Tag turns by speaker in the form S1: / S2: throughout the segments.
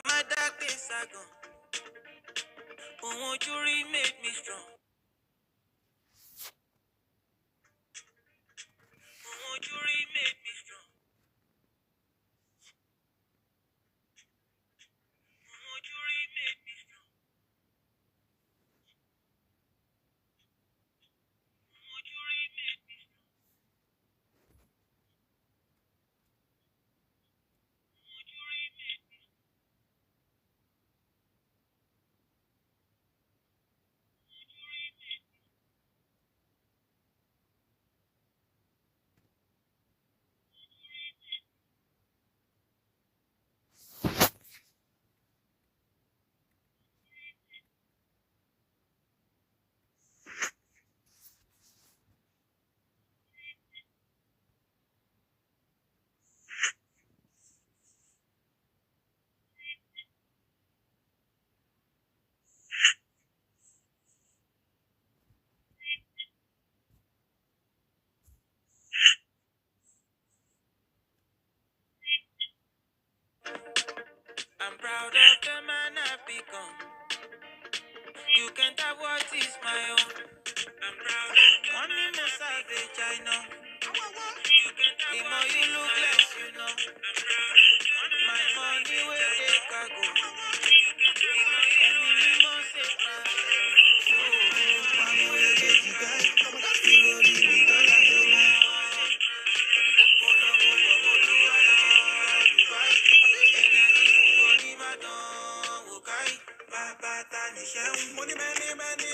S1: My dark days are gone. But won't you remake me strong? But won't you remake me strong? But won't you remake me strong? But won't you remake me strong? Won't you remake me I'm proud of the man I've become. You can't have what is my own. I'm proud of the man I'm savage, I know. You can't have the more you look less, you know. I'm proud of the my money will take a go. And me more say, money will get you guys. You will leave me dollar, you know. Money,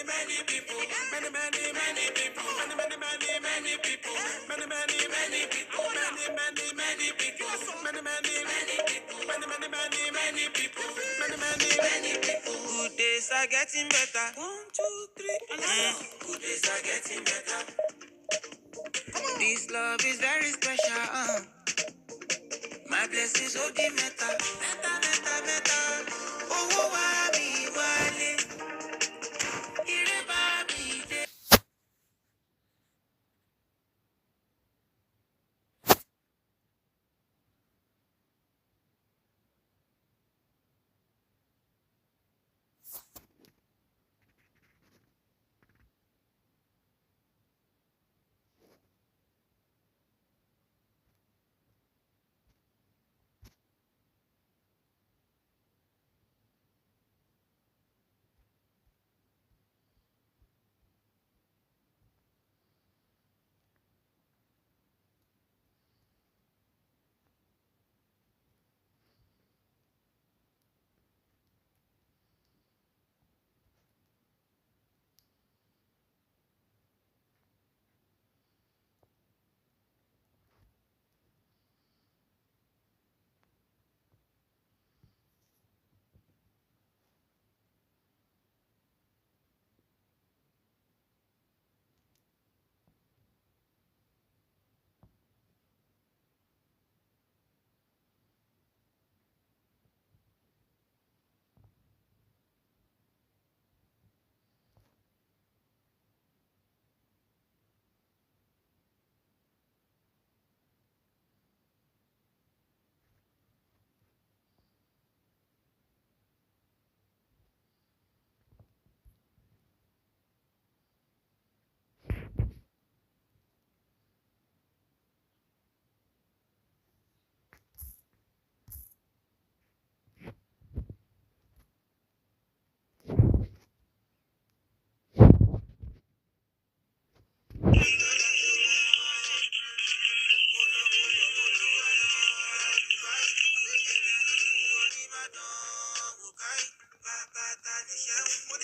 S1: many people, many people, many people, many people, many people, many people, many people. Good days are getting better. 1, 2, 3, good days are getting better. This love is very special. My blessings hold the meta. Oh, why me, wale. Ireba mi de.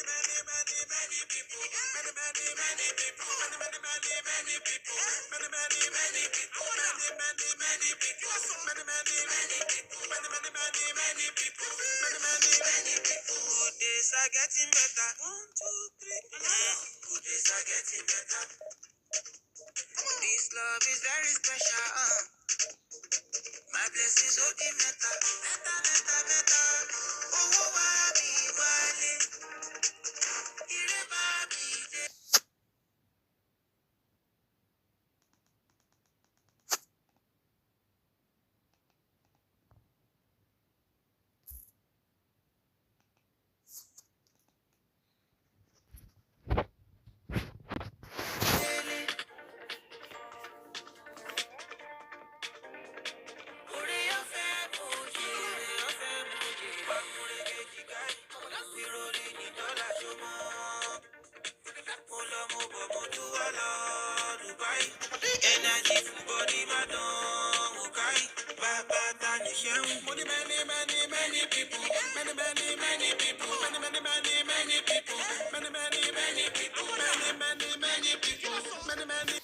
S1: Good days are getting better. 1, 2, 3. Good days are getting better. This love is very special. My blessings hold the better. Better. Oh, Wabi, Wale. Irebabi, Ore ofe moje, Bakurege jigai. We rolling in dollar jomo. Dubai. Energy full body, madam. Okay. Baba Tani Shem. Many people. Many people. Many people. Many people. Many people. Many.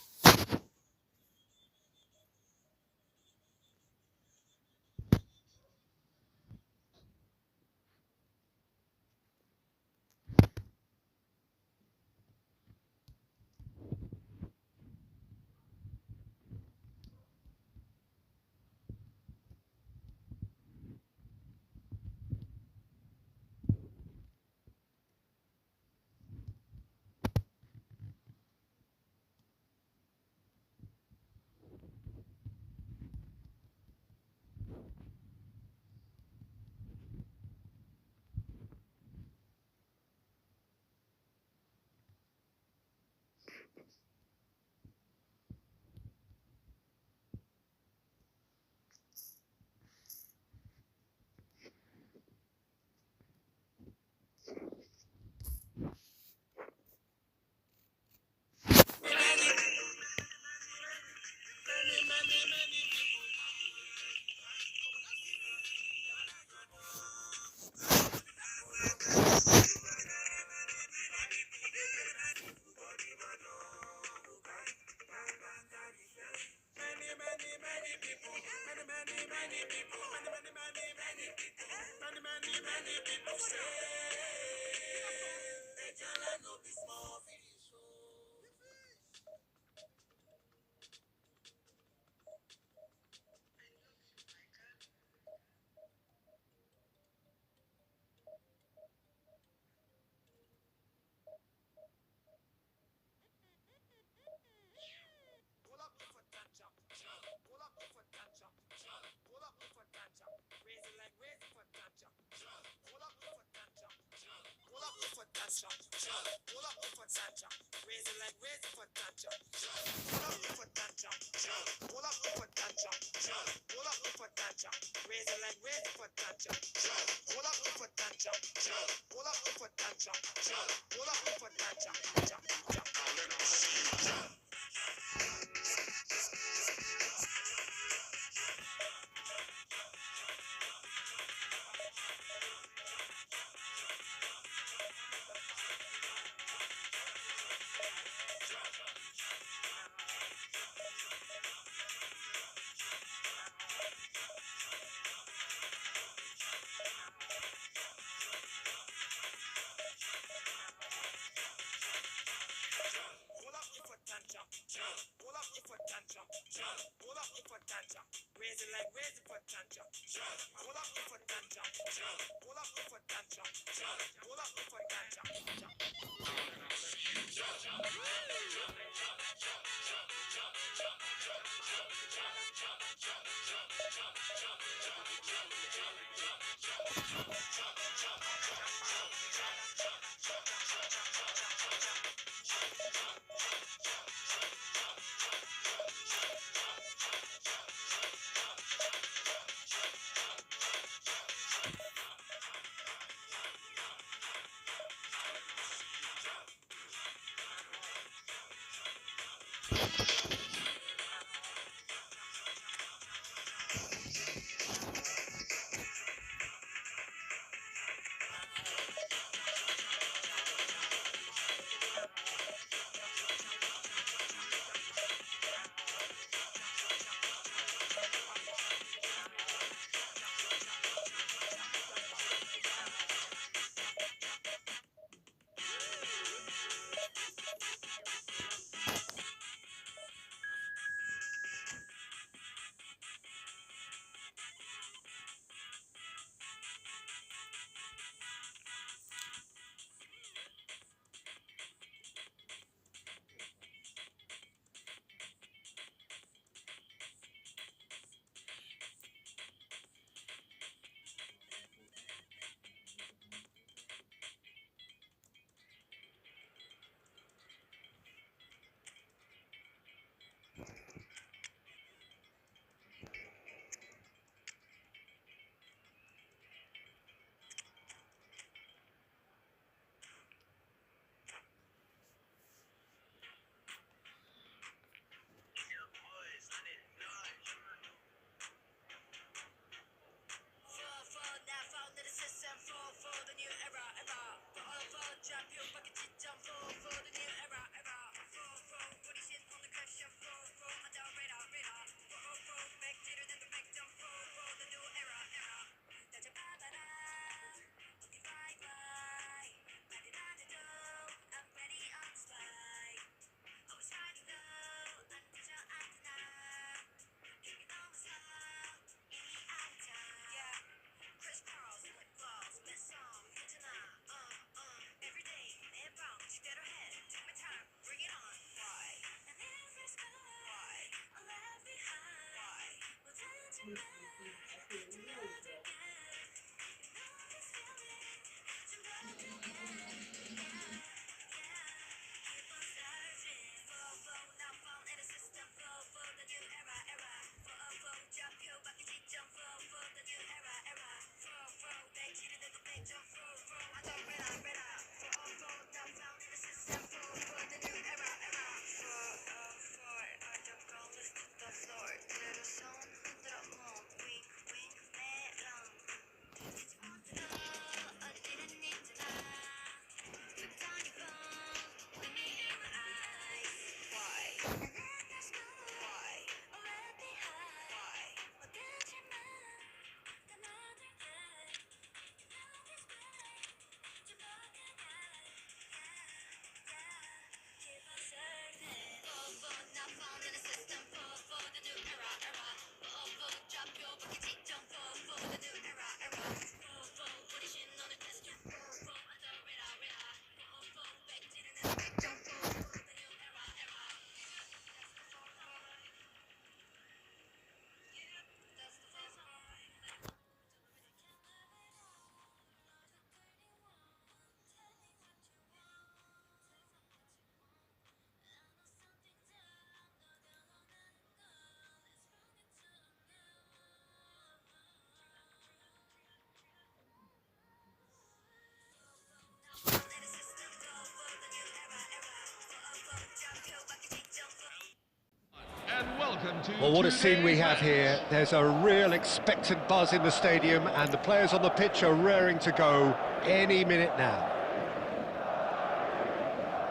S2: Well, what a scene we have here. There's a real expectant buzz in the stadium, and the players on the pitch are raring to go any minute now.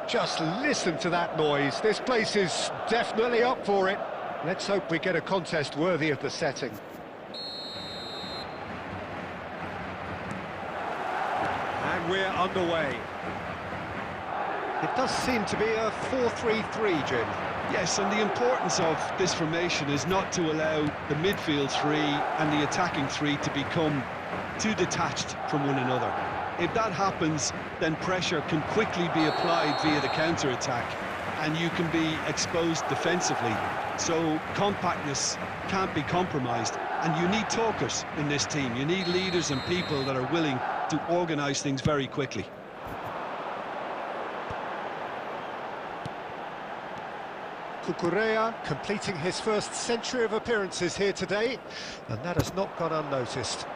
S2: Just listen to that noise. This place is definitely up for it. Let's hope we get a contest worthy of the setting. And we're underway. It does seem to be a 4-3-3, Jim.
S3: Yes, and the importance of this formation is not to allow the midfield three and the attacking three to become too detached from one another. If that happens, then pressure can quickly be applied via the counter-attack, and you can be exposed defensively. So compactness can't be compromised, and you need talkers in this team. You need leaders and people that are willing to organise things very quickly.
S2: Cucurella completing his first century of appearances here today, and that has not gone unnoticed.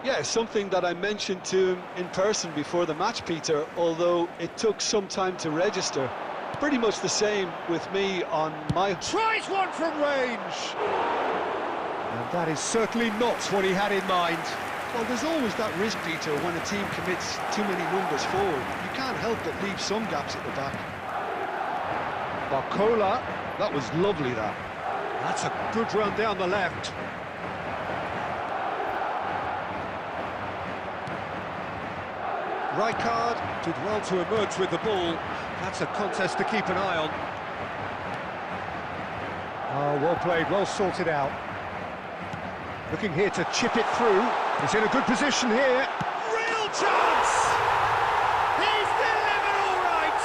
S3: Yeah, something that I mentioned to him in person before the match, Peter, although it took some time to register. Pretty much the same with me on my...
S2: Tries one from range! And that is certainly not what he had in mind.
S3: Well, there's always that risk, Peter, when a team commits too many numbers forward. You can't help but leave some gaps at the back.
S2: Barcola.
S3: That was lovely, that.
S2: That's a good run down the left. Rijkaard did well to emerge with the ball. That's a contest to keep an eye on. Oh, well played, well sorted out. Looking here to chip it through. He's in a good position here. Real chance! He's delivered all right!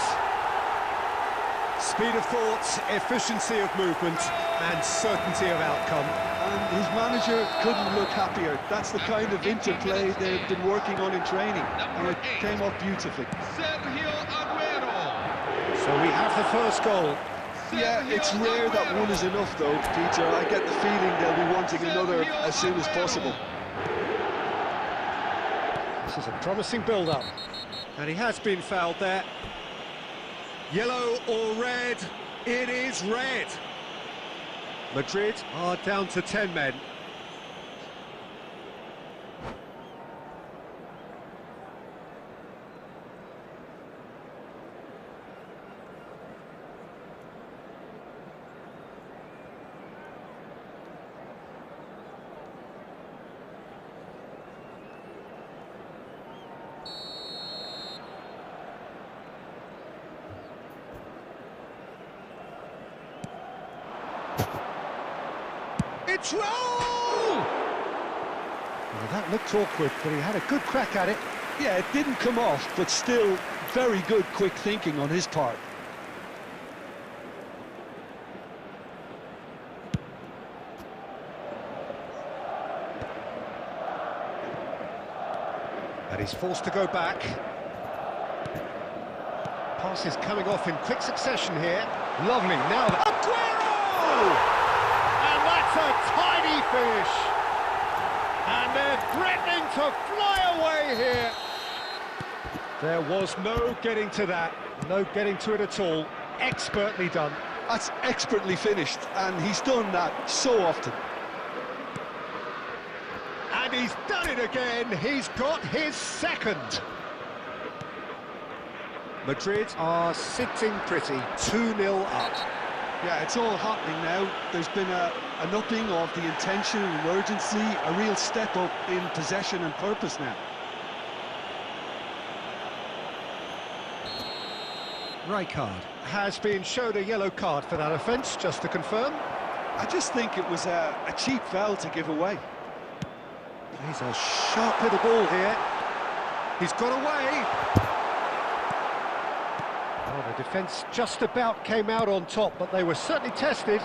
S2: Speed of thought, efficiency of movement, and certainty of outcome.
S3: And his manager couldn't look happier. That's the kind of interplay they've been working on in training, and it came off beautifully.
S2: So we have the first goal.
S3: Yeah, it's rare that one is enough though, Peter. I get the feeling they'll be wanting another as soon as possible.
S2: This is a promising build-up. And he has been fouled there. Yellow or red? It is red. Madrid are down to 10 men. It's roll! Well, that looked awkward, but he had a good crack at it.
S3: Yeah, it didn't come off, but still very good quick thinking on his part.
S2: And he's forced to go back. Pass is coming off in quick succession here. Lovely, now Aguero! And that's a tiny finish. And they're threatening to fly away here. There was no getting to that, no getting to it at all. Expertly done.
S3: That's expertly finished, and he's done that so often.
S2: And he's done it again. He's got his second. Madrid are sitting pretty, 2-0 up.
S3: Yeah, it's all happening now. There's been an upping of the intention and urgency, a real step up in possession and purpose now.
S2: Rijkaard has been showed a yellow card for that offence, just to confirm.
S3: I just think it was a cheap foul to give away.
S2: He's a sharp little ball here. He's got away. Oh, the defence just about came out on top, but they were certainly tested.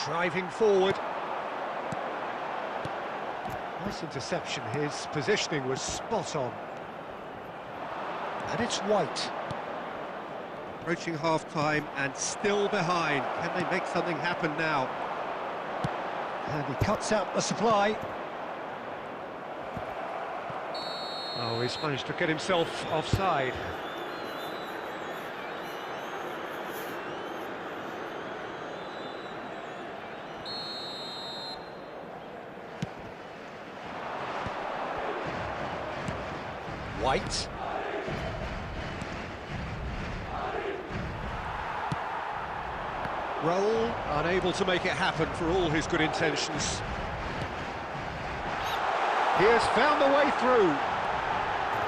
S2: Driving forward. Nice interception. His positioning was spot on. And it's White. Approaching half-time and still behind. Can they make something happen now? And he cuts out the supply. Oh, he's managed to get himself offside. White. Raul, unable to make it happen for all his good intentions. He has found the way through.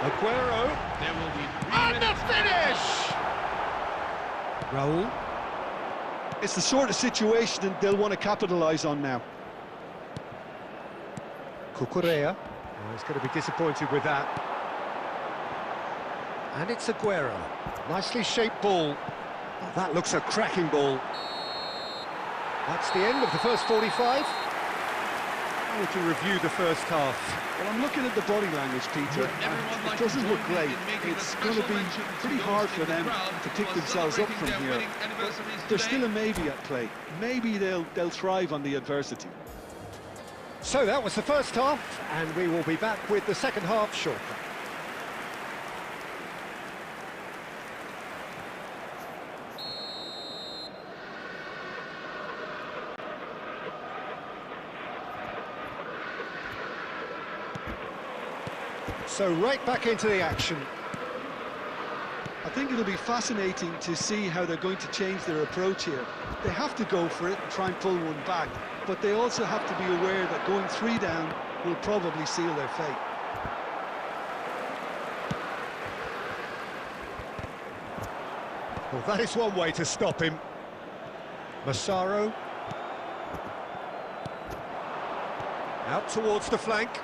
S2: Aguero.
S4: There will be 3
S2: And the
S4: minutes.
S2: finish!
S3: Raul. It's the sort of situation that they'll want to capitalise on now.
S2: Cucurella. Oh, he's going to be disappointed with that. And it's Aguero. Nicely shaped ball. Oh, that looks a cracking ball. That's the end of the first 45. How would you review the first half?
S3: Well, I'm looking at the body language, Peter, and it doesn't look great. It's going to be pretty hard for them to pick themselves up from here. But there's still a maybe at play. Maybe they'll thrive on the adversity.
S2: So that was the first half, and we will be back with the second half shortly. So right back into the action.
S3: I think it'll be fascinating to see how they're going to change their approach here. They have to go for it and try and pull one back, but they also have to be aware that going 3 down will probably seal their fate.
S2: Well, that is one way to stop him. Massaro. Out towards the flank.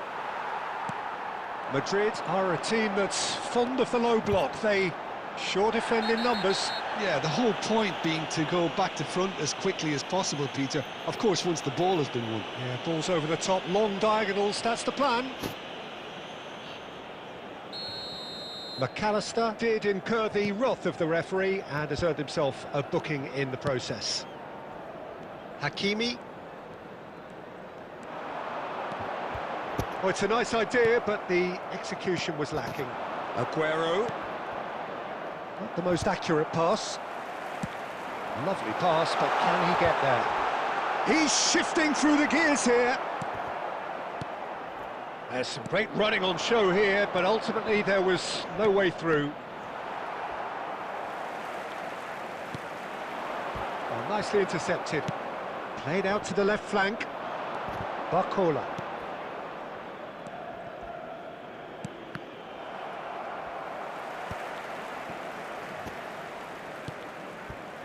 S2: Madrid are a team that's fond of the low block. They sure defend in numbers.
S3: Yeah, the whole point being to go back to front as quickly as possible, Peter. Of course, once the ball has been won.
S2: Yeah, balls over the top, long diagonals, that's the plan. McAllister did incur the wrath of the referee and has earned himself a booking in the process. Hakimi. Oh, it's a nice idea, but the execution was lacking. Aguero. Not the most accurate pass. Lovely pass, but can he get there? He's shifting through the gears here. There's some great running on show here, but ultimately there was no way through. Oh, nicely intercepted. Played out to the left flank. Barcola.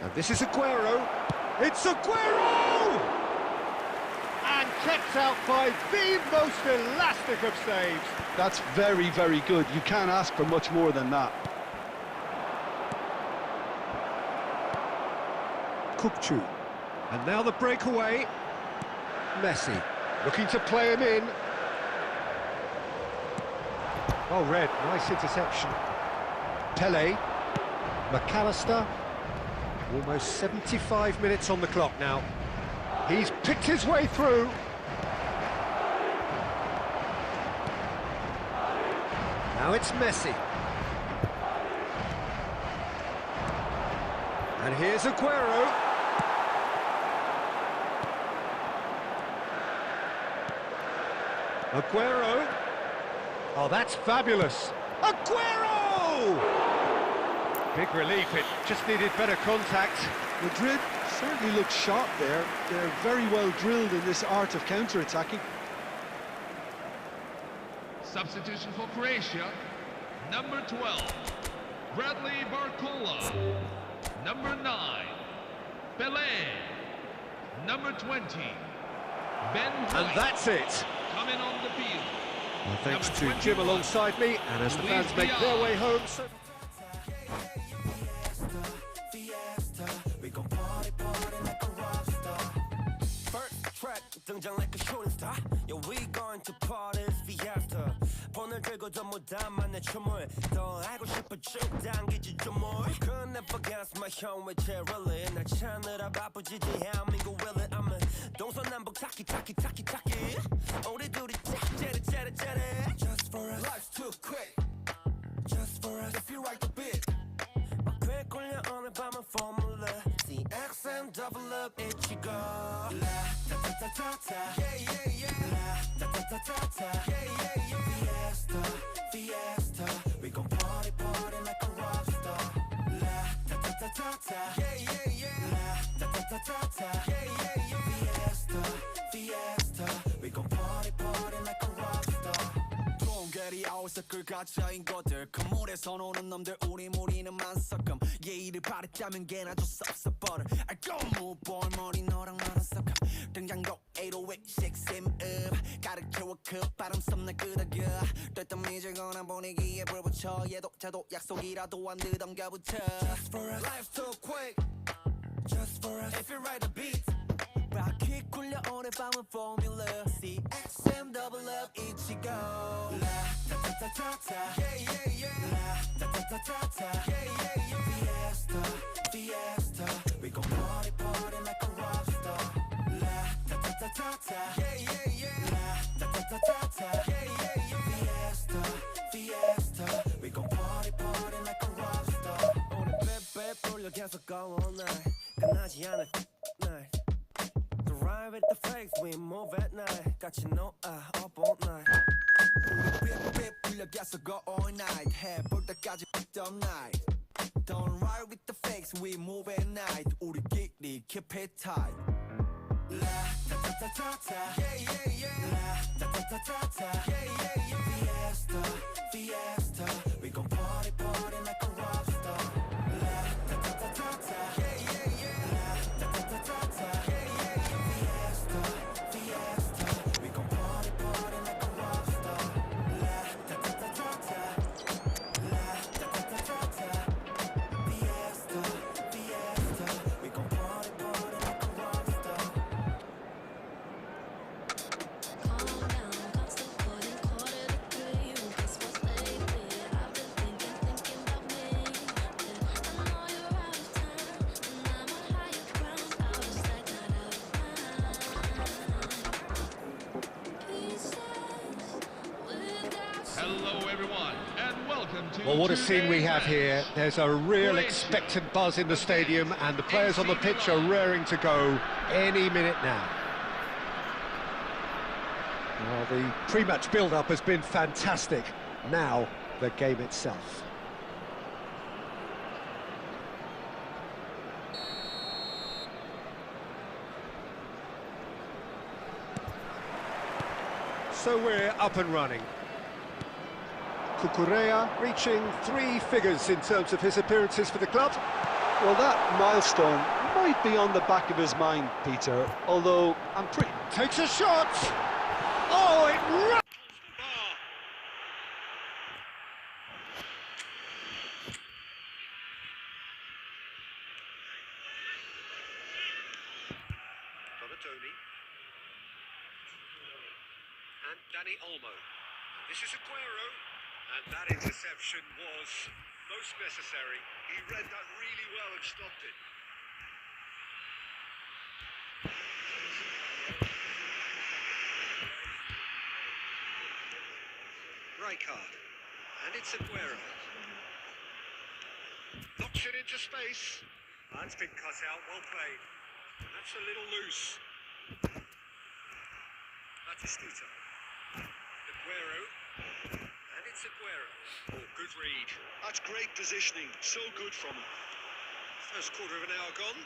S2: And this is Aguero. It's Aguero! And kept out by the most elastic of saves.
S3: That's very, very good. You can't ask for much more than that.
S2: Kukçu. And now the breakaway. Messi. Looking to play him in. Oh, Red. Nice interception. Pele. McAllister. Almost 75 minutes on the clock now. He's picked his way through. Now it's Messi. And here's Aguero. Aguero. Oh, that's fabulous. Aguero! Big relief, it just needed better contact.
S3: Madrid certainly look sharp there. They're very well drilled in this art of counter-attacking.
S4: Substitution for Croatia. Number 12, Bradley Barcola. Number 9, Pele. Number 20, Ben White.
S2: And that's it.
S4: Coming on the field.
S2: Well, thanks to
S4: Number
S2: Jim
S4: 21,
S2: alongside me, and as the fans make their way home... So
S5: 등장 like a shooting star. Yeah, we going to parties fiesta. 폰을 들고 전부 다 만내 춤을 더 알고 싶어 쭉 당기지 좀 more. Could never guess my 형 왜 제럴리 날 찾느라 바쁘지 대한민국 will it. I'm a 동서남북 타키 우리 둘이 짝짜리 Just for us. Life's too quick. Just for us. If you write the beat. 꽤 꼴려 오늘 밤은 formula. The X and double up itchigo. La ta ta ta ta ta. Yeah. La ta ta ta ta ta. Yeah. Fiesta. yeah, yeah, yeah. La da da da da, yeah, yeah, yeah. Fiesta, we gon' party like a rockstar. 동결이 아울서클 갇혀인 것들 그물에서 노는 놈들 우리는 만석금 예의를 바랬자면 걔나 줬어 없어 버릇 알고 무볼 머리 너랑 나는 섞음 등장곡 808 6M up 가득 채워 그 바람 썸날 끄덕여 됐던 미지근한 분위기에 불 붙여 얘도 저도 약속이라도 안 듣던 겨부터 Just for us, life's too quick Just for us, if you write a beat 락히 굴려 오늘 밤은 formula CXM double up 이치고 La da da da da da Yeah yeah yeah La da da da da da Yeah yeah yeah Fiesta We gon' party like a rockstar La da da da da da Yeah yeah yeah La da da da da da Yeah yeah yeah Fiesta We gon' party like a rockstar 오늘 빼빼 불려 계속 go all night 끝나지 않을 night Ride with the fakes, we move at night. Got you know, up all night. Bip, 불려가서 go all night. 해볼 때까지 up night. Don't ride with the fakes, we move at night. 우리끼리 keep it tight. La da da da da da, yeah yeah yeah. La da da da da da, yeah yeah yeah. Fiesta, we gon' party like a rockstar. La da da da da da, yeah yeah yeah. La da da da da da, yeah yeah. Fiesta, we gon' party like a rockstar. La da da da da da, la da da da da da. Fiesta, we gon' party like a rockstar.
S6: Calm down, got some foot in quarter to three. Guess what's lately? I've been thinking about me. I know you're out of town, and I'm on higher ground, out of sight, not out of
S4: Hello, everyone, and welcome to
S2: Well, what a scene we have
S4: today's
S2: here.
S4: match.
S2: There's a real
S4: Croatia
S2: expectant buzz in the stadium, and the players on the pitch are raring to go any minute now. Well, the pre-match build-up has been fantastic. Now, the game itself. So we're up and running. Cucurella reaching 3 figures in terms of his appearances for the club.
S3: Well, that milestone might be on the back of his mind, Peter, although I'm pretty...
S2: Takes a shot! Oh, it runs!
S7: Donatoni and Danny Olmo. This is Aguero, and that interception was most necessary. He read that really well and stopped it. Rijkaard, and it's Aguero. Knocks it into space. That's been cut out, well played. That's a little loose. Batistuta. Aguero. And it's Aguero. Oh, good read. That's great positioning. So good from him. First quarter of an hour gone.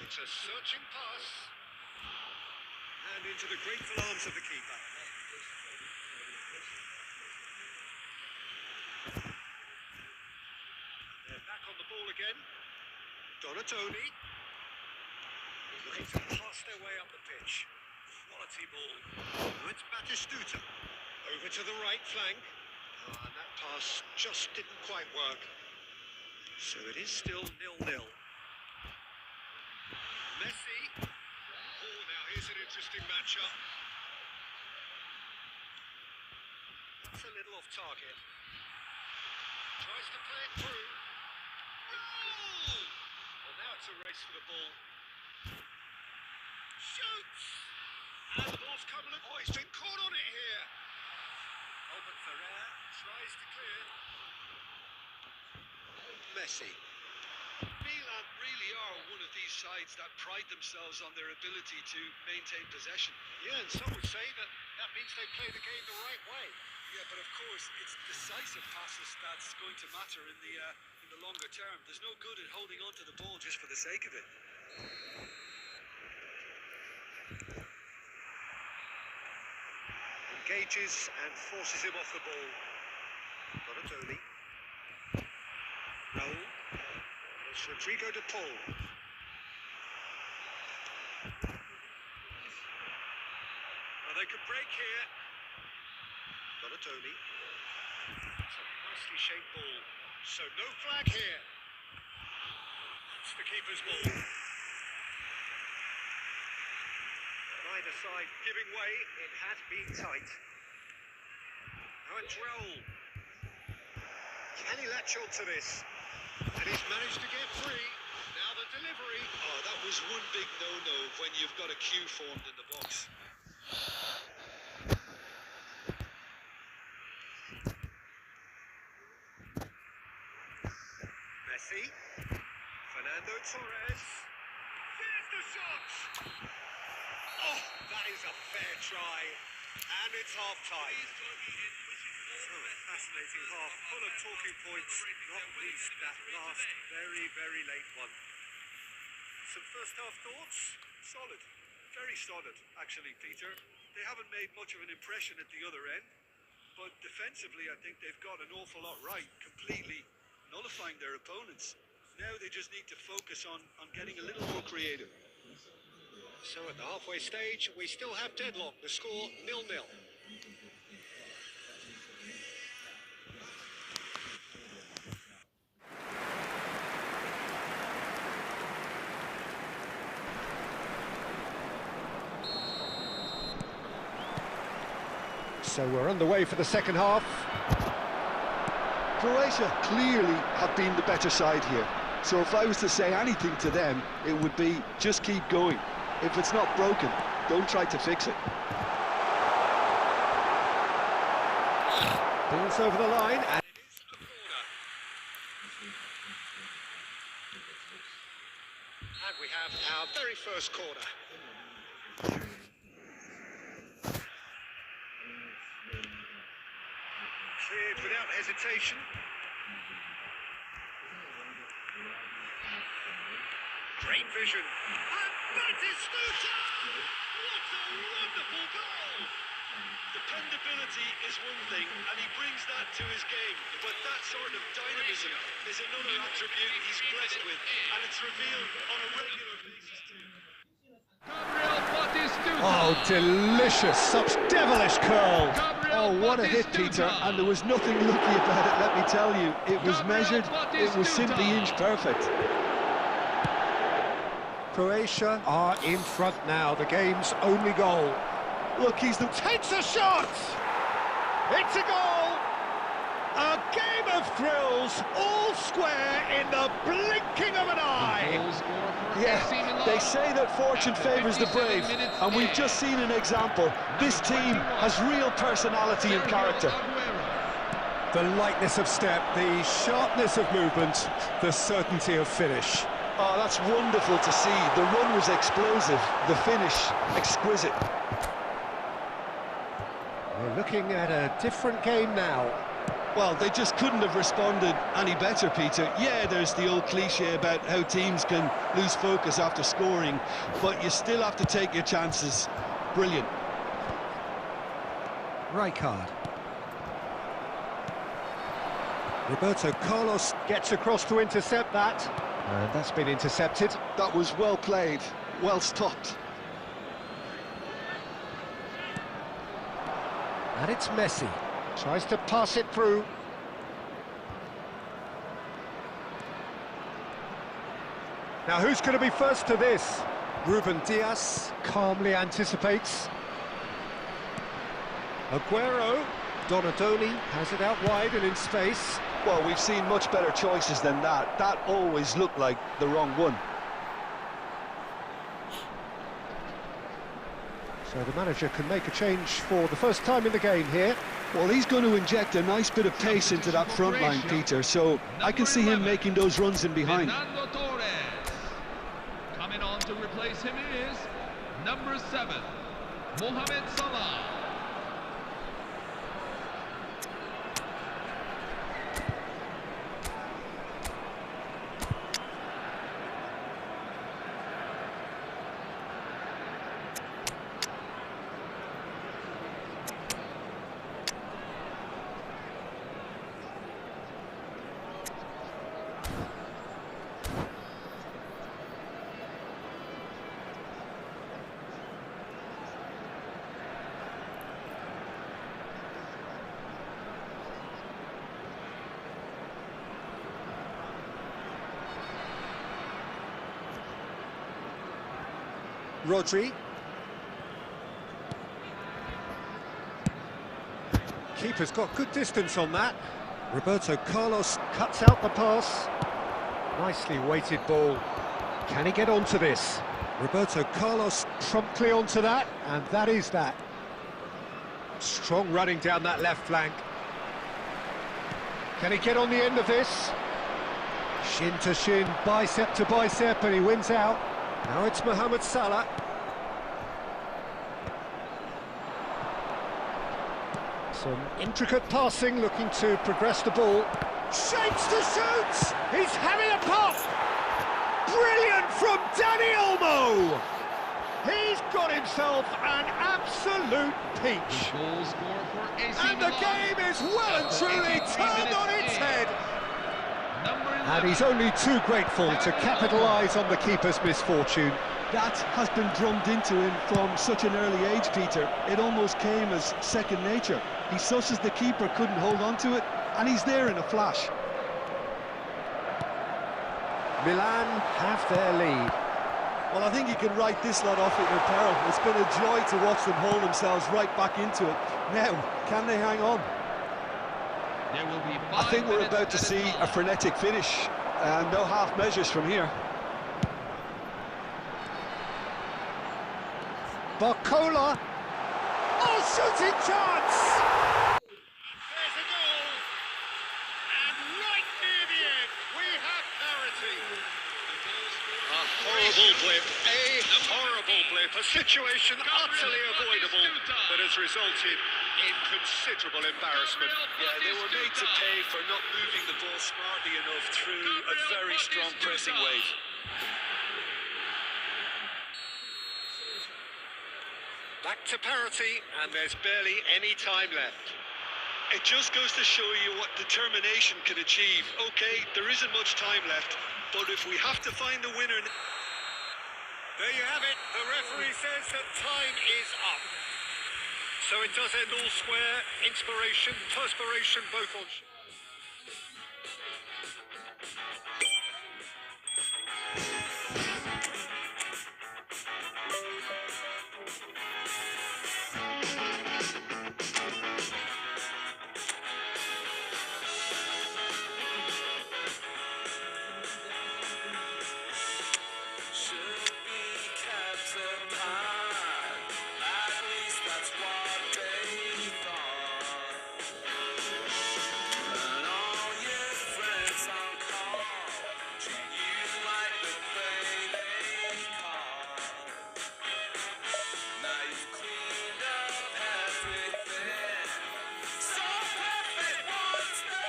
S7: It's a searching pass. And into the grateful arms of the keeper. They're back on the ball again. Donatoni. Looking to pass their way up the pitch. Quality ball. Now it's Batistuta. Over to the right flank. And that pass just didn't quite work. So it is still 0-0. Messi. Oh, now here's an interesting matchup. That's a little off target. Tries to play it through. Oh! Well, now it's a race for the ball. Shoots! And the ball's coming. Oh, he's been caught on it here. Albert Ferrer tries to clear. Messi.
S3: Milan really are one of these sides that pride themselves on their ability to maintain possession.
S7: Yeah, and some would say that that means they play the game the right way. Yeah, but of course, it's decisive passes that's going to matter in the longer term. There's no good in holding on to the ball just for the sake of it. Engages and forces him off the ball. Donatoni. Raul. It's Rodrigo de Paul. Well, they could break here. Donatoni. It's a nicely shaped ball. So no flag here. That's the keeper's ball. Neither side giving way. It had been tight. Now it's Raul. Can he latch on to this? And he's managed to get free. Now the delivery. Oh, that was one big no-no when you've got a queue formed in the box. Messi. Fernando Torres. There's the shot! Oh, that is a fair try. And it's half-time. Fascinating half, full of talking points, not least that last very late one. Some first half thoughts? Solid, very solid actually, Peter. They haven't made much of an impression at the other end, but defensively I think they've got an awful lot right, completely nullifying their opponents. Now they just need to focus on getting a little more creative. So at the halfway stage, we still have deadlock, the score 0-0.
S2: So we're underway for the second half.
S3: Croatia clearly have been the better side here. So if I was to say anything to them, it would be just keep going. If it's not broken, don't try to fix it.
S2: Ball's over the line. And
S7: It is a corner. And we have our very first corner. Cleared without hesitation. Great vision. And Batistuta! What a wonderful goal! Dependability is one thing, and he brings that to his game. But that sort of dynamism is another attribute he's blessed with, and it's revealed on a regular basis too.
S4: Gabriel Batistuta.
S2: oh, delicious! Such devilish curl.
S3: Oh, what a hit, Peter, and there was nothing lucky about it, let me tell you. It was measured, it was simply inch perfect.
S2: Croatia are in front now, the game's only goal.
S3: Look, he's the...
S2: Takes a shot! It's a goal! A game of thrills, all square in the blinking of an eye!
S3: Yeah, they say that fortune favours the brave, and we've just seen an example. This team has real personality and character.
S2: The lightness of step, the sharpness of movement, the certainty of finish.
S3: Oh, that's wonderful to see. The run was explosive, the finish exquisite.
S2: We're looking at a different game now.
S3: Well, they just couldn't have responded any better, Peter. Yeah, there's the old cliche about how teams can lose focus after scoring, but you still have to take your chances. Brilliant.
S2: Rijkaard. Roberto Carlos gets across to intercept that. And that's been intercepted.
S3: That was well played, well stopped.
S2: And it's Messi. Tries to pass it through. Now who's going to be first to this? Ruben Diaz calmly anticipates. Aguero. Donatoni has it out wide and in space.
S3: Well, we've seen much better choices than that. That always looked like the wrong one.
S2: So the manager can make a change for the first time in the game here.
S3: Well, he's going to inject a nice bit of pace into that front line, Peter, so I can see him making those runs in behind.
S4: Fernando Torres. Coming on to replace him is number 7, Mohamed Salah.
S2: Rodri. Keeper's got good distance on that. Roberto Carlos cuts out the pass. Nicely weighted ball. Can he get onto this? Roberto Carlos promptly onto that, and that is that. Strong running down that left flank. Can he get on the end of this? Shin to shin, bicep to bicep, and he wins out. Now it's Mohamed Salah. Some intricate passing, looking to progress the ball. Shapes to shoot! He's having a pop! Brilliant from Dani Olmo! He's got himself an absolute peach.
S4: Goal score for AC
S2: And the
S4: Milan.
S2: game is well and truly
S4: 83
S2: turned on
S4: minutes
S2: its
S4: in.
S2: head.
S4: Number 11.
S2: And he's only too grateful to capitalise on the keeper's misfortune.
S3: That has been drummed into him from such an early age, Peter. It almost came as second nature. He susses the keeper couldn't hold on to it, and he's there in a flash.
S2: Milan have their lead.
S3: Well, I think you can write this lot off at your peril. It's been a joy to watch them hold themselves right back into it. Now, can they hang on?
S4: There will be
S3: I
S4: 5
S3: think we're
S4: minutes
S3: about to
S4: added
S3: see
S4: time.
S3: a frenetic finish, and no half measures from here.
S2: Barcola. Oh, shooting chance!
S7: There's a goal. And right near the end, we have parity. A horrible blip. A horrible blip. A situation utterly avoidable that has resulted in considerable embarrassment.
S3: Yeah, they were made to pay for not moving the ball smartly enough through a very strong pressing wave.
S7: Back to parity, and there's barely any time left.
S3: It just goes to show you what determination can achieve. Okay, there isn't much time left, but if we have to find the winner...
S7: There you have it. The referee says that time is up. So it does end all square. Inspiration, perspiration, both on.
S5: Should be kept apart. At least that's what they thought. And all your friends on call treat you like the prey they caught. Now you've cleaned up everything. So perfect, what's the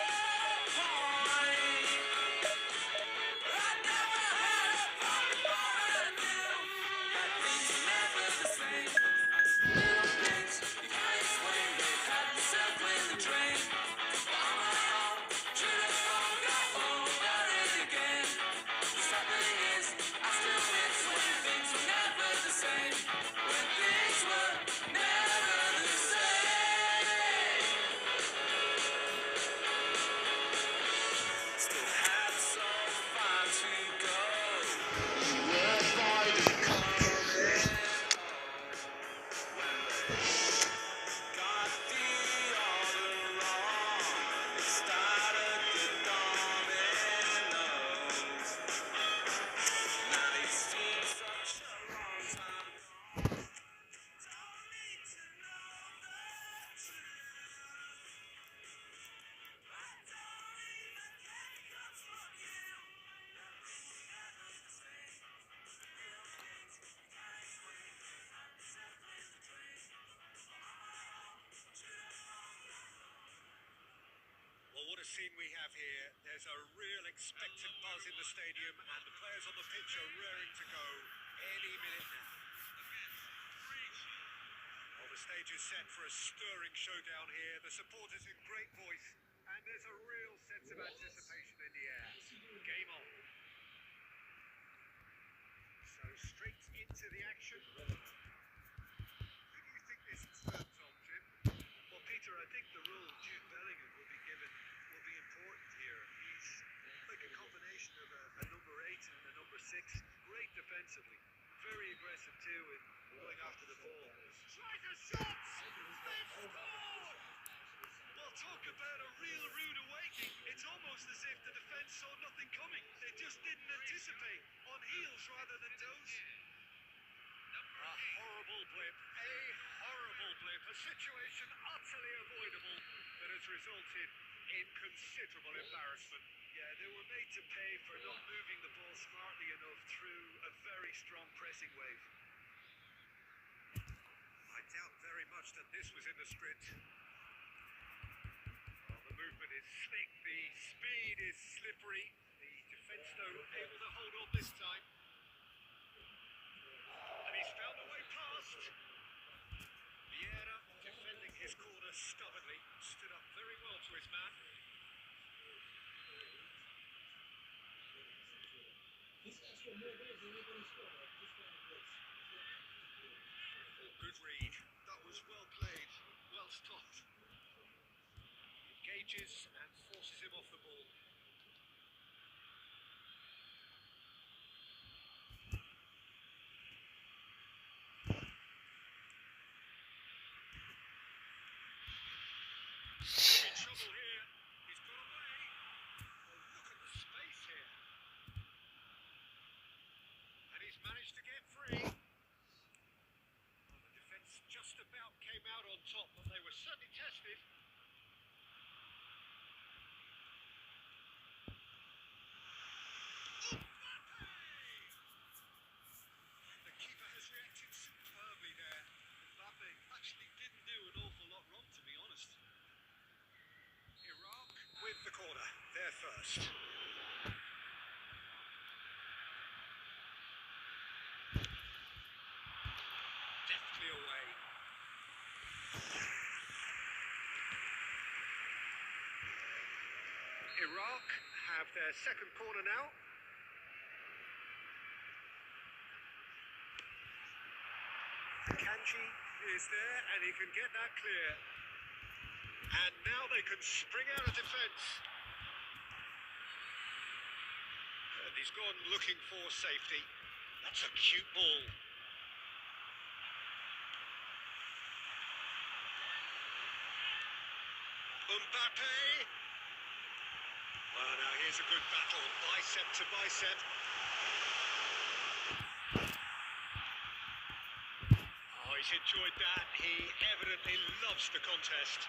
S5: point? I never had a problem I knew that things were never the same. Little things you can't explain, they had themselves in the drain. On my own, should've got over it again. The sad thing is, I still miss when things were never the same. When things were never the same. Still have so far to go. You were avoiding coming when they got the order wrong. It started the dominoes. Now you seem such a long time gone. Don't need to know the truth. I don't even care it comes from you. Nothing ever the same. Little things you can't explain. Had yourself in the drain. On my own, should've
S7: Well, what a scene we have here. There's a real expectant buzz in the stadium, and the players on the pitch are raring to go any minute now. Well, the stage is set for a stirring showdown here. The supporters in great voice, and there's a real sense of anticipation in the air. Game on. So straight into the action. Who do you think this is served on, Jim?
S3: Well, Peter, I think the role Jude Bellingham will be given will be important here. He's like a combination of a number 8 and a number 6. Great defensively. Very aggressive too
S7: anticipate, on heels rather than doze. A horrible blip, a situation utterly avoidable that has resulted in considerable embarrassment. Yeah, they were made to pay for not moving the ball smartly enough through a very strong pressing wave. I doubt very much that this was in the sprint. Well, the movement is slick, the speed is slippery. The defence, though, able to hold on this time. And he's found a way past. Vieira, defending his corner stubbornly, stood up very well to his man. Oh, good read. That was well played, well stopped. Engages and forces him off the ball. In trouble here. He's got away. Oh, look at the space here. And he's managed to get free. Well, the defence just about came out on top, but they were certainly tested. The keeper has reacted superbly there. Mbappe actually didn't do an awful lot wrong, to be honest. Iraq with the corner, there first. Deftly away. Iraq have their second corner now. Kanji is there and he can get that clear. And now they can spring out of defence. And he's gone looking for safety. That's a cute ball. Mbappe. Well, now here's a good battle, bicep to bicep. Oh, he's enjoyed that. He evidently loves the contest.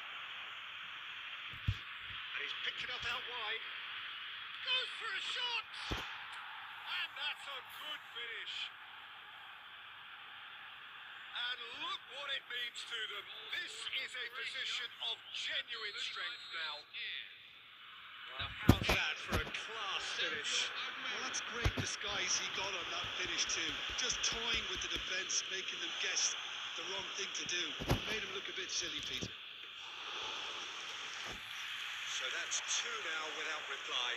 S7: And he's picked it up out wide. Goes for a shot! And that's a good finish. And look what it means to them. This is a position of genuine strength now. Well, how's that for a class finish?
S3: Well, that's great disguise he got on that finish too. Just toying with the defence, making them guess the wrong thing to do. Made him look a bit silly, Peter.
S7: So that's two now without reply.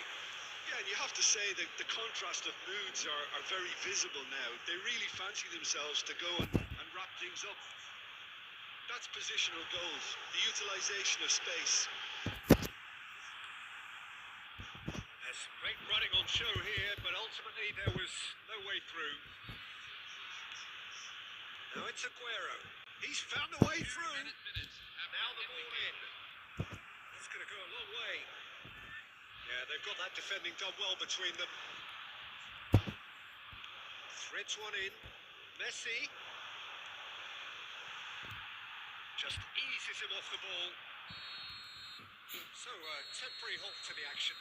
S7: Yeah, and you have to say that the contrast of moods are very visible now. They really fancy themselves to go and wrap things up. That's positional goals, the utilisation of space.
S2: There's some great running on show here, but ultimately there was no way through.
S7: Now it's Aguero. He's found a way through.
S2: Now the ball in.
S7: That's going to go a long way. Yeah, they've got that defending done well between them. Threads one in. Messi. Just eases him off the ball. So, temporary halt to the action.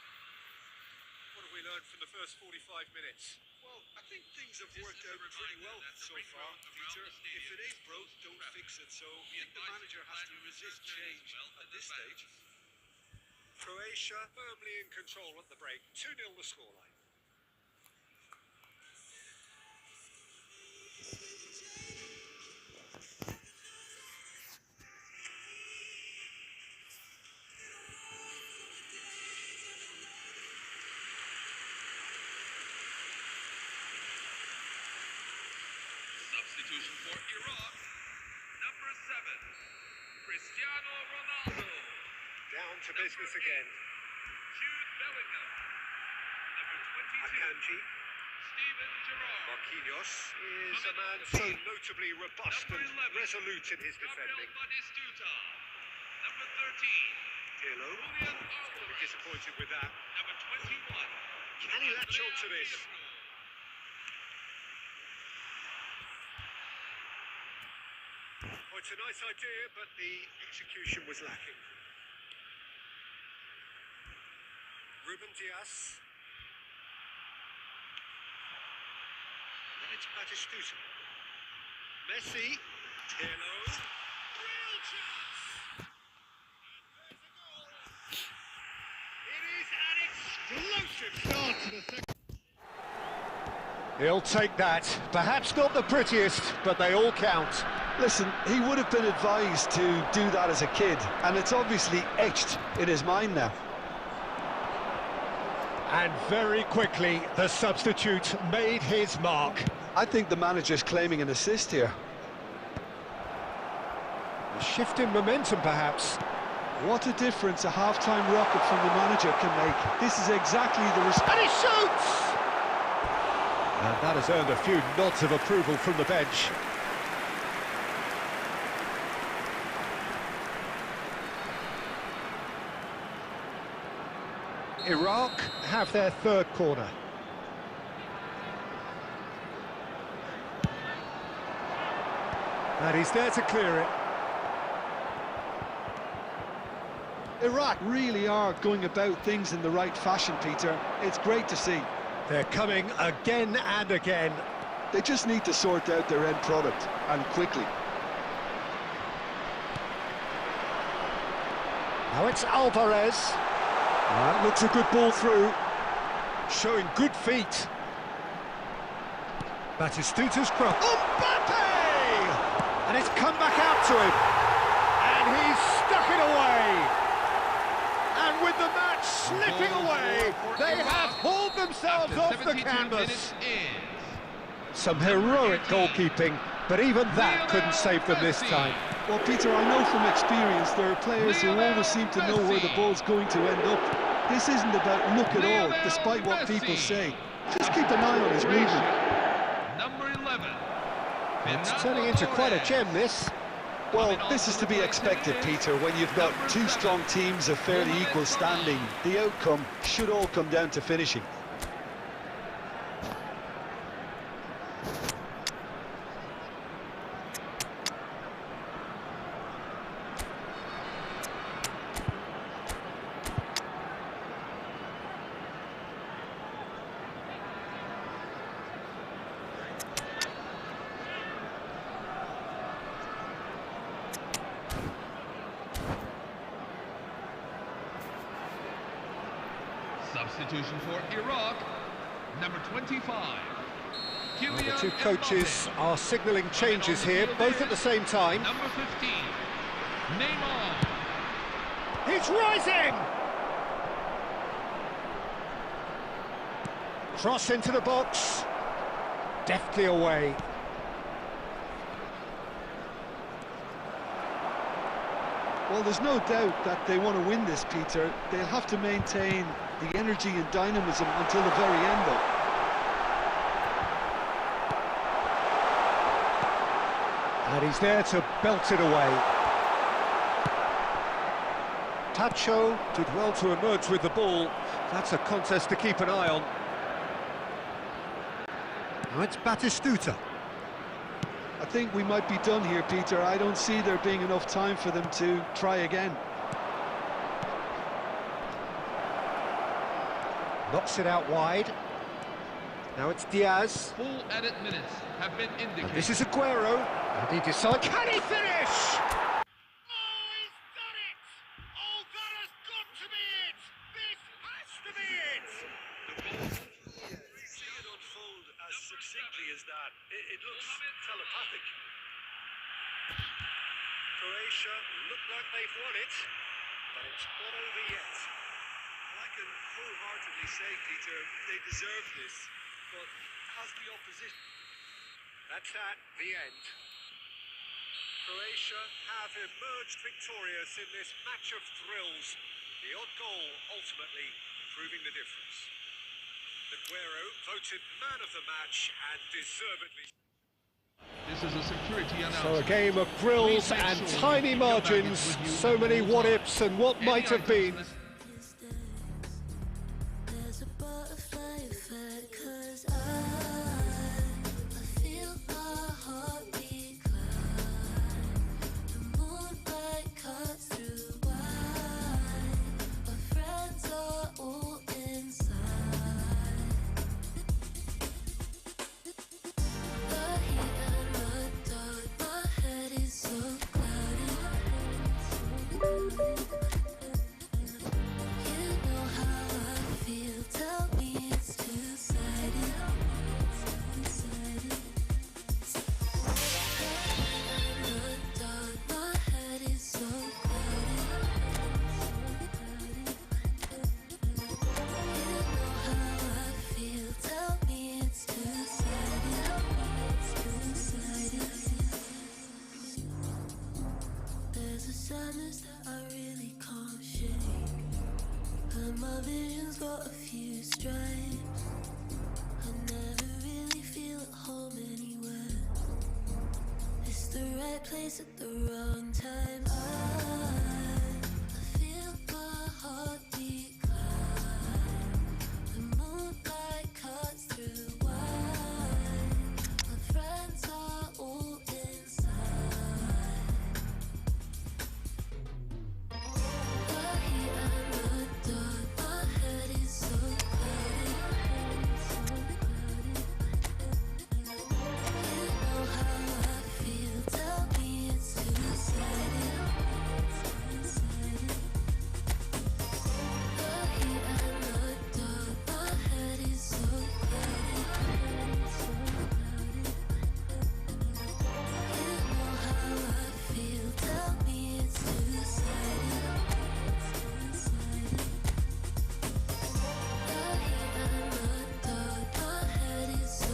S2: What have we learned from the first 45 minutes?
S7: Well, I think things have worked out pretty well so far, Peter. If it ain't broke, don't fix it. So I think the manager has to resist change at this stage.
S2: Croatia firmly in control at the break. 2-0 the scoreline.
S4: Substitution for Iraq. Number 7, Cristiano Ronaldo.
S2: Down to business again.
S4: Jude Bellingham. Number 22,
S2: Akanji.
S4: Steven Gerrard.
S2: Marquinhos is a man seen notably robust and resolute in his defending.
S4: Rafael Batistuta. Number 13,
S2: Pirlo
S4: Julian
S2: will be
S4: Alvarez.
S2: disappointed with that.
S4: Number 21,
S2: Can he latch on to this?
S7: it's a nice idea, but the execution was lacking. Ruben Diaz. And it's Batistuta. Messi. Pirlo. Real chance! And there's a goal. It is an explosive start to the second.
S2: He'll take that. Perhaps not the prettiest, but they all count.
S3: Listen, he would have been advised to do that as a kid, and it's obviously etched in his mind now.
S2: And very quickly, the substitute made his mark.
S3: I think the manager's claiming an assist here.
S2: A shift in momentum, perhaps.
S3: What a difference a half-time rocket from the manager can make. This is exactly the response.
S2: And he shoots! And that has earned a few nods of approval from the bench. Iraq have their third corner. And he's there to clear it.
S3: Iraq really are going about things in the right fashion, Peter. It's great to see.
S2: They're coming again and again.
S3: They just need to sort out their end product, and quickly.
S2: Now it's Alvarez. That looks a good ball through. Showing good feet. Batistuta's cross. Mbappe! And it's come back out to him. And he's stuck it away. And with the match slipping away, they have hauled themselves off the canvas. Some heroic goalkeeping, but even that couldn't save them this time.
S3: Well, Peter, I know from experience there are players who always seem to know where the ball's going to end up. This isn't about luck at all, despite what people say. Just keep an eye on his movement.
S4: Number 11.
S2: It's turning into quite a gem, this.
S3: Well, this is to be expected, Peter, when you've got two strong teams of fairly equal standing. The outcome should all come down to finishing.
S4: Substitution for Iraq, number 25.
S2: Well, the two coaches are signalling changes here, both at the same time.
S4: Number 15, Neymar.
S2: He's rising! Cross into the box. Deftly away.
S3: Well, there's no doubt that they want to win this, Peter. They'll have to maintain the energy and dynamism until the very end, though.
S2: And he's there to belt it away. Tacho did well to emerge with the ball. That's a contest to keep an eye on. Now it's Batistuta.
S3: I think we might be done here, Peter. I don't see there being enough time for them to try again.
S2: Knocks it out wide. Now it's Diaz.
S4: Full added minutes have been indicated.
S2: And this is Aguero. And he decides... Can he finish?
S7: Oh, he's done it! Oh, that has got to be it! This has to be it! We see it unfold as succinctly as that. It looks telepathic. Croatia look like they've won it, but it's not over yet. I can wholeheartedly say, Peter, they deserve this, but has the opposition... That's at the end. Croatia have emerged victorious in this match of thrills. The odd goal ultimately proving the difference. Aguero voted man of the match and deservedly.
S4: This is a security announcement.
S2: So a game of thrills
S4: Please make
S2: and
S4: sure
S2: tiny
S4: you keep your baggage
S2: margins,
S4: with you
S2: so
S4: at
S2: many
S4: all
S2: what-ifs and what
S4: times.
S2: might
S4: Any
S2: have been.
S4: items
S6: There's a butterfly effect 'cause I feel my heart beat climb. got a few stripes. I never really feel at home anywhere. It's the right place at the wrong time. I feel my heartbeat climb. The moonlight cuts through wine. My friends are all inside. The heat and the dark, my head is so you know how I feel, tell me it's two-sided. The heat and the dark, my head is so you know how I feel, tell me it's two-sided. The heat and the dark, my head is so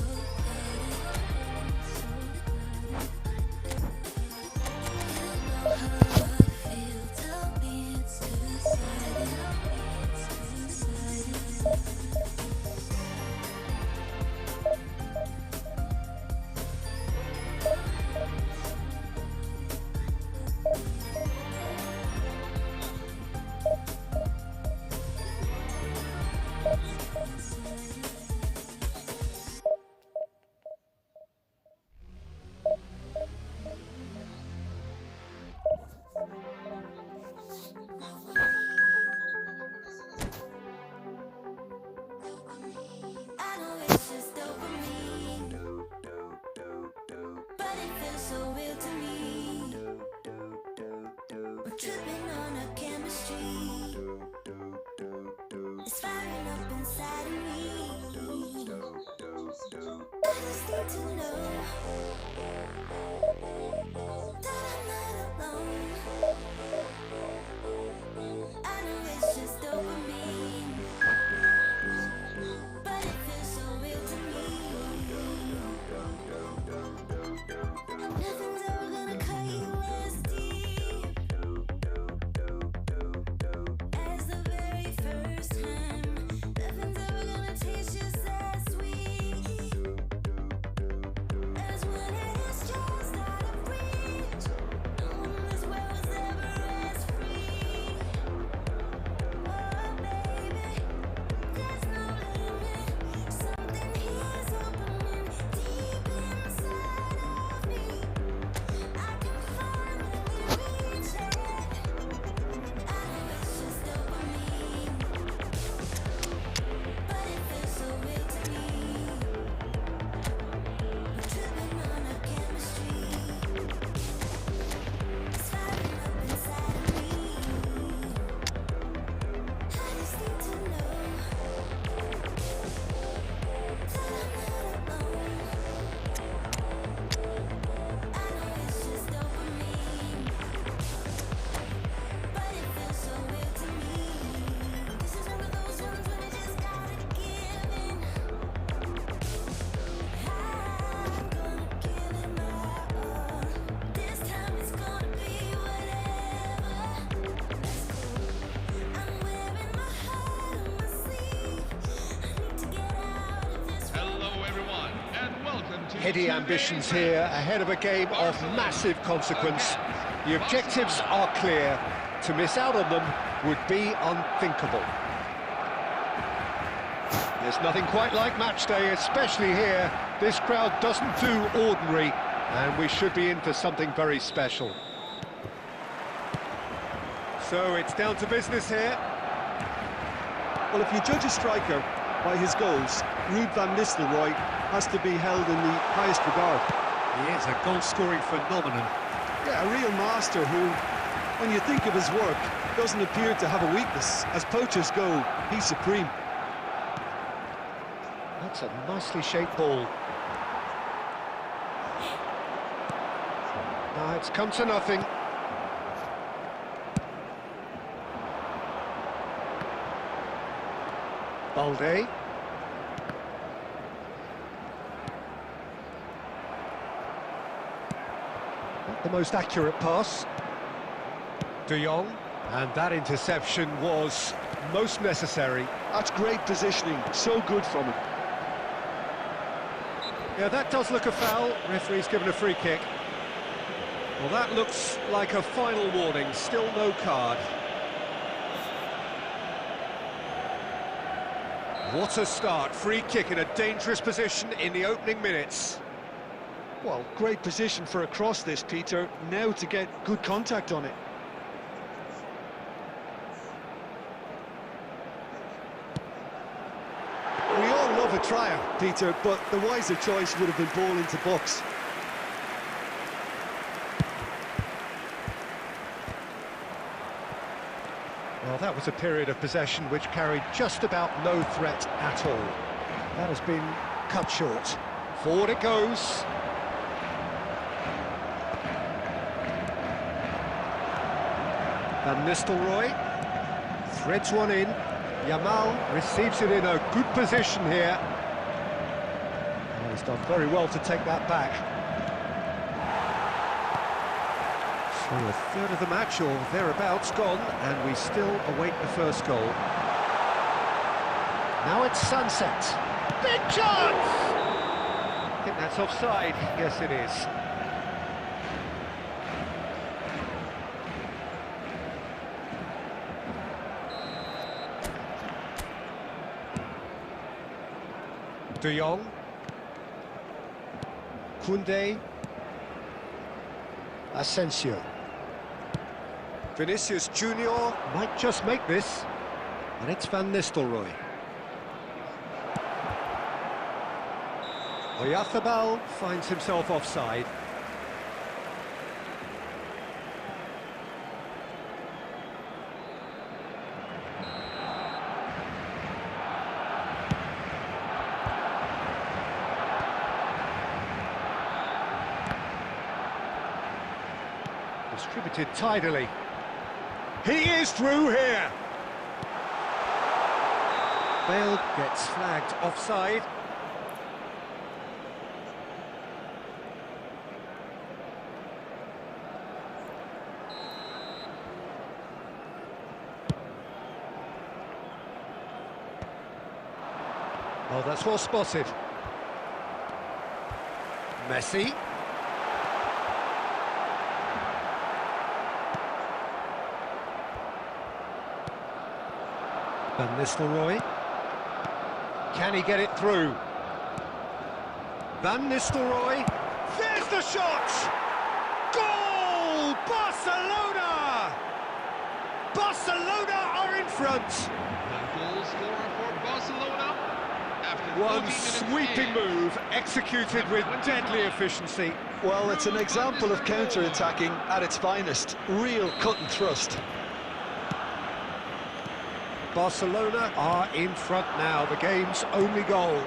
S6: I know it's just dopamine, but it feels so real to me. We're tripping on our chemistry. It's firing up inside of me. I just need to know that I'm not alone. I know it's just dopamine, but it feels so real to me. Nothing's ever gonna cut you as deep as the very first time. Nothing's ever gonna taste just as sweet as when it is just out of reach. No one this way was ever as free. Oh baby, there's no limit. Something here's opening deep inside of me. I can finally reach it. I know it's just dopamine, but it feels so real to me. We're tripping on our chemistry. It's firing up inside of me. I just need to know that I'm not alone. I know it's just dopamine, but it feels so real to me. This is one of those ones when I just gotta give in. I'm gonna give it my all. This time it's gonna be whatever. Let's go. I'm wearing my heart on my sleeve. I need to get out of this.
S4: Hello, everyone, and welcome to
S2: Heady
S4: today's
S2: ambitions
S4: match.
S2: here ahead of a game of massive consequence. The objectives are clear. To miss out on them would be unthinkable. There's nothing quite like match day, especially here. This crowd doesn't do ordinary, and we should be in for something very special. So it's down to business here.
S3: Well, if you judge a striker by his goals, Ruud van Nistelrooy has to be held in the highest regard.
S2: He is a goal-scoring phenomenon.
S3: Yeah, a real master who, when you think of his work, doesn't appear to have a weakness. As poachers go, he's supreme.
S2: That's a nicely shaped ball. Now it's come to nothing. Balde. Not the most accurate pass. De Jong. And that interception was most necessary.
S3: That's great positioning, so good from him.
S2: Yeah, that does look a foul. Referee's given a free kick. Well, that looks like a final warning. Still no card. What a start. Free kick in a dangerous position in the opening minutes.
S3: Well, great position for a cross this, Peter. Now to get good contact on it. We all love a trier, Peter, but the wiser choice would have been ball into box.
S2: Well, that was a period of possession which carried just about no threat at all. That has been cut short. Forward it goes. Van Nistelrooy threads one in. Yamal receives it in a good position here. Oh, he's done very well to take that back. So a third of the match or thereabouts gone, and we still await the first goal. Now it's Sunset. Big chance! I think that's offside. Yes, it is. De Jong, Koundé, Asensio. Vinicius Junior might just make this, and it's Van Nistelrooy. Oyarzabal finds himself offside. Distributed tidily. He is through here. Bale gets flagged offside. Oh, that's well spotted. Messi. Van Nistelrooy. Can he get it through? Van Nistelrooy. There's the shot! Goal! Barcelona! Barcelona are in front.
S4: The goal scorer for Barcelona. After
S2: One
S4: 40 minutes
S2: sweeping
S4: in.
S2: move, executed with deadly efficiency.
S3: Well, it's an example of counter-attacking at its finest. Real cut and thrust.
S2: Barcelona are in front now, the game's only goal.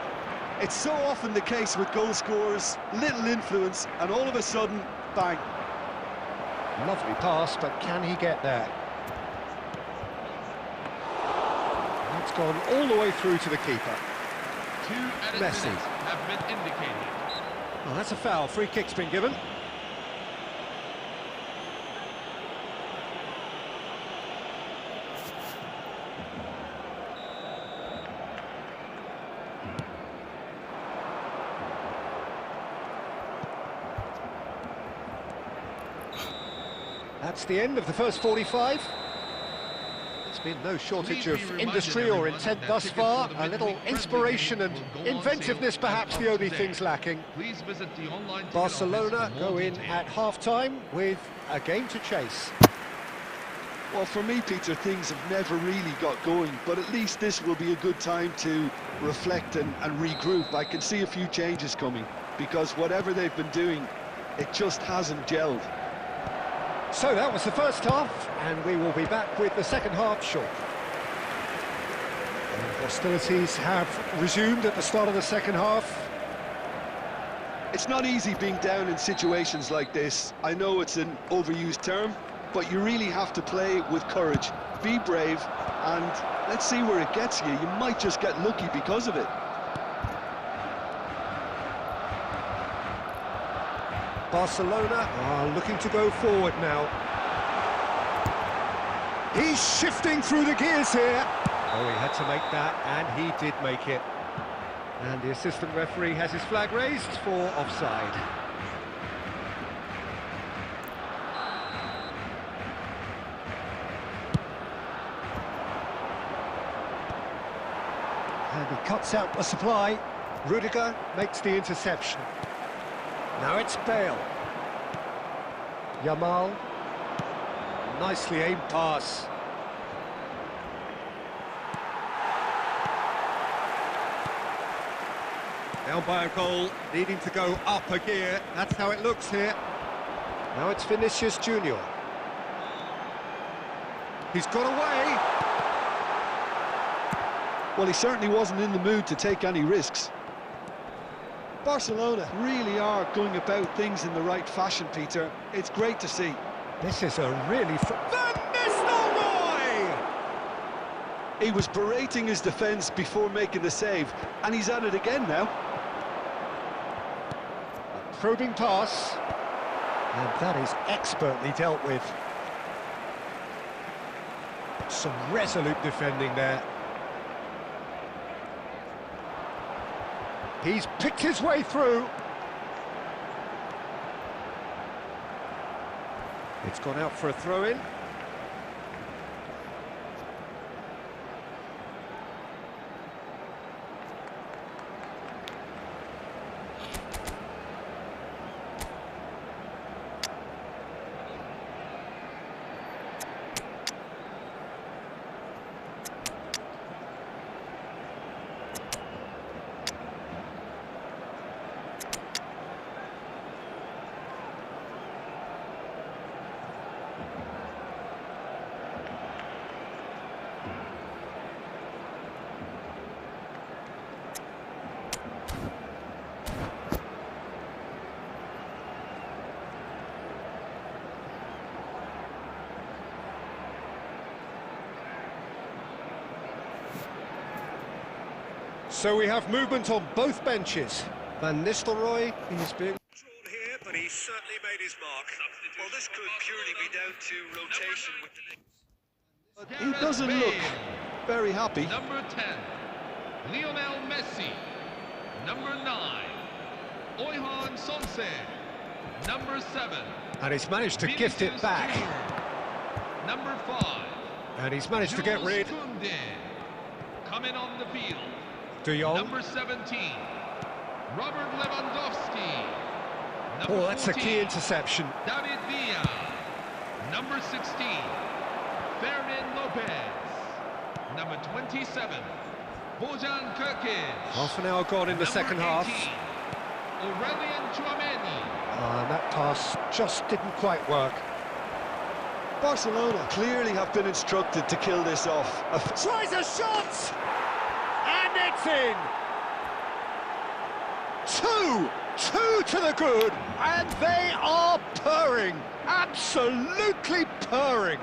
S3: It's so often the case with goal scorers, little influence, and all of a sudden, bang.
S2: Lovely pass, but can he get there? That's gone all the way through to the keeper.
S4: 2 added
S2: Messi.
S4: minutes have been indicated.
S2: Oh, that's a foul. Free kick's been given. That's the end of the first 45. There's been no shortage of industry or intent thus far. A little inspiration and inventiveness perhaps the only things lacking.
S4: Please visit the online ticket
S2: Barcelona
S4: office for
S2: go
S4: more
S2: in
S4: details.
S2: at half-time with a game to chase.
S3: Well, for me, Peter, things have never really got going, but at least this will be a good time to reflect and regroup. I can see a few changes coming, because whatever they've been doing, it just hasn't gelled.
S2: So that was the first half, and we will be back with the second half shortly. And hostilities have resumed at the start of the second half.
S3: It's not easy being down in situations like this. I know it's an overused term, but you really have to play with courage. Be brave, and let's see where it gets you. You might just get lucky because of it.
S2: Barcelona are looking to go forward now. He's shifting through the gears here. Oh, he had to make that, and he did make it. And the assistant referee has his flag raised for offside. And he cuts out the supply. Rudiger makes the interception. Now it's Bale. Yamal. Nicely aimed pass. Down by a goal, needing to go up a gear. That's how it looks here. Now it's Vinicius Junior. He's got away.
S3: Well, he certainly wasn't in the mood to take any risks. Barcelona really are going about things in the right fashion, Peter. It's great to see.
S2: This is a really... Van Nistelrooy!
S3: He was berating his defence before making the save, and he's at it again now.
S2: A probing pass. And that is expertly dealt with. Some resolute defending there. He's picked his way through. It's gone out for a throw-in. So we have movement on both benches. Van Nistelrooy is being...
S7: Drawn here, but he's certainly made his mark. Well, this could purely be down to rotation with the...
S3: He doesn't look very happy.
S4: Number 10, Lionel Messi. Number 9, Oyhan Sonse. Number 7,
S2: And he's managed to gift it back.
S4: Number 5,
S2: And he's managed to get
S4: Jules
S2: rid.
S4: Koundé. Coming on the field,
S2: De Jong.
S4: number 17, Robert Lewandowski. Number
S2: Oh, that's a
S4: 14,
S2: key interception.
S4: David Villa. Number 16, Fermin Lopez. Number 27, Bojan Kirkic.
S2: Half an hour gone in the second half.
S4: Aurelien Tchouameni.
S2: And that pass just didn't quite work.
S3: Barcelona clearly have been instructed to kill this off.
S2: Tries a shot! And it's in! Two to the good, and they are purring, absolutely purring.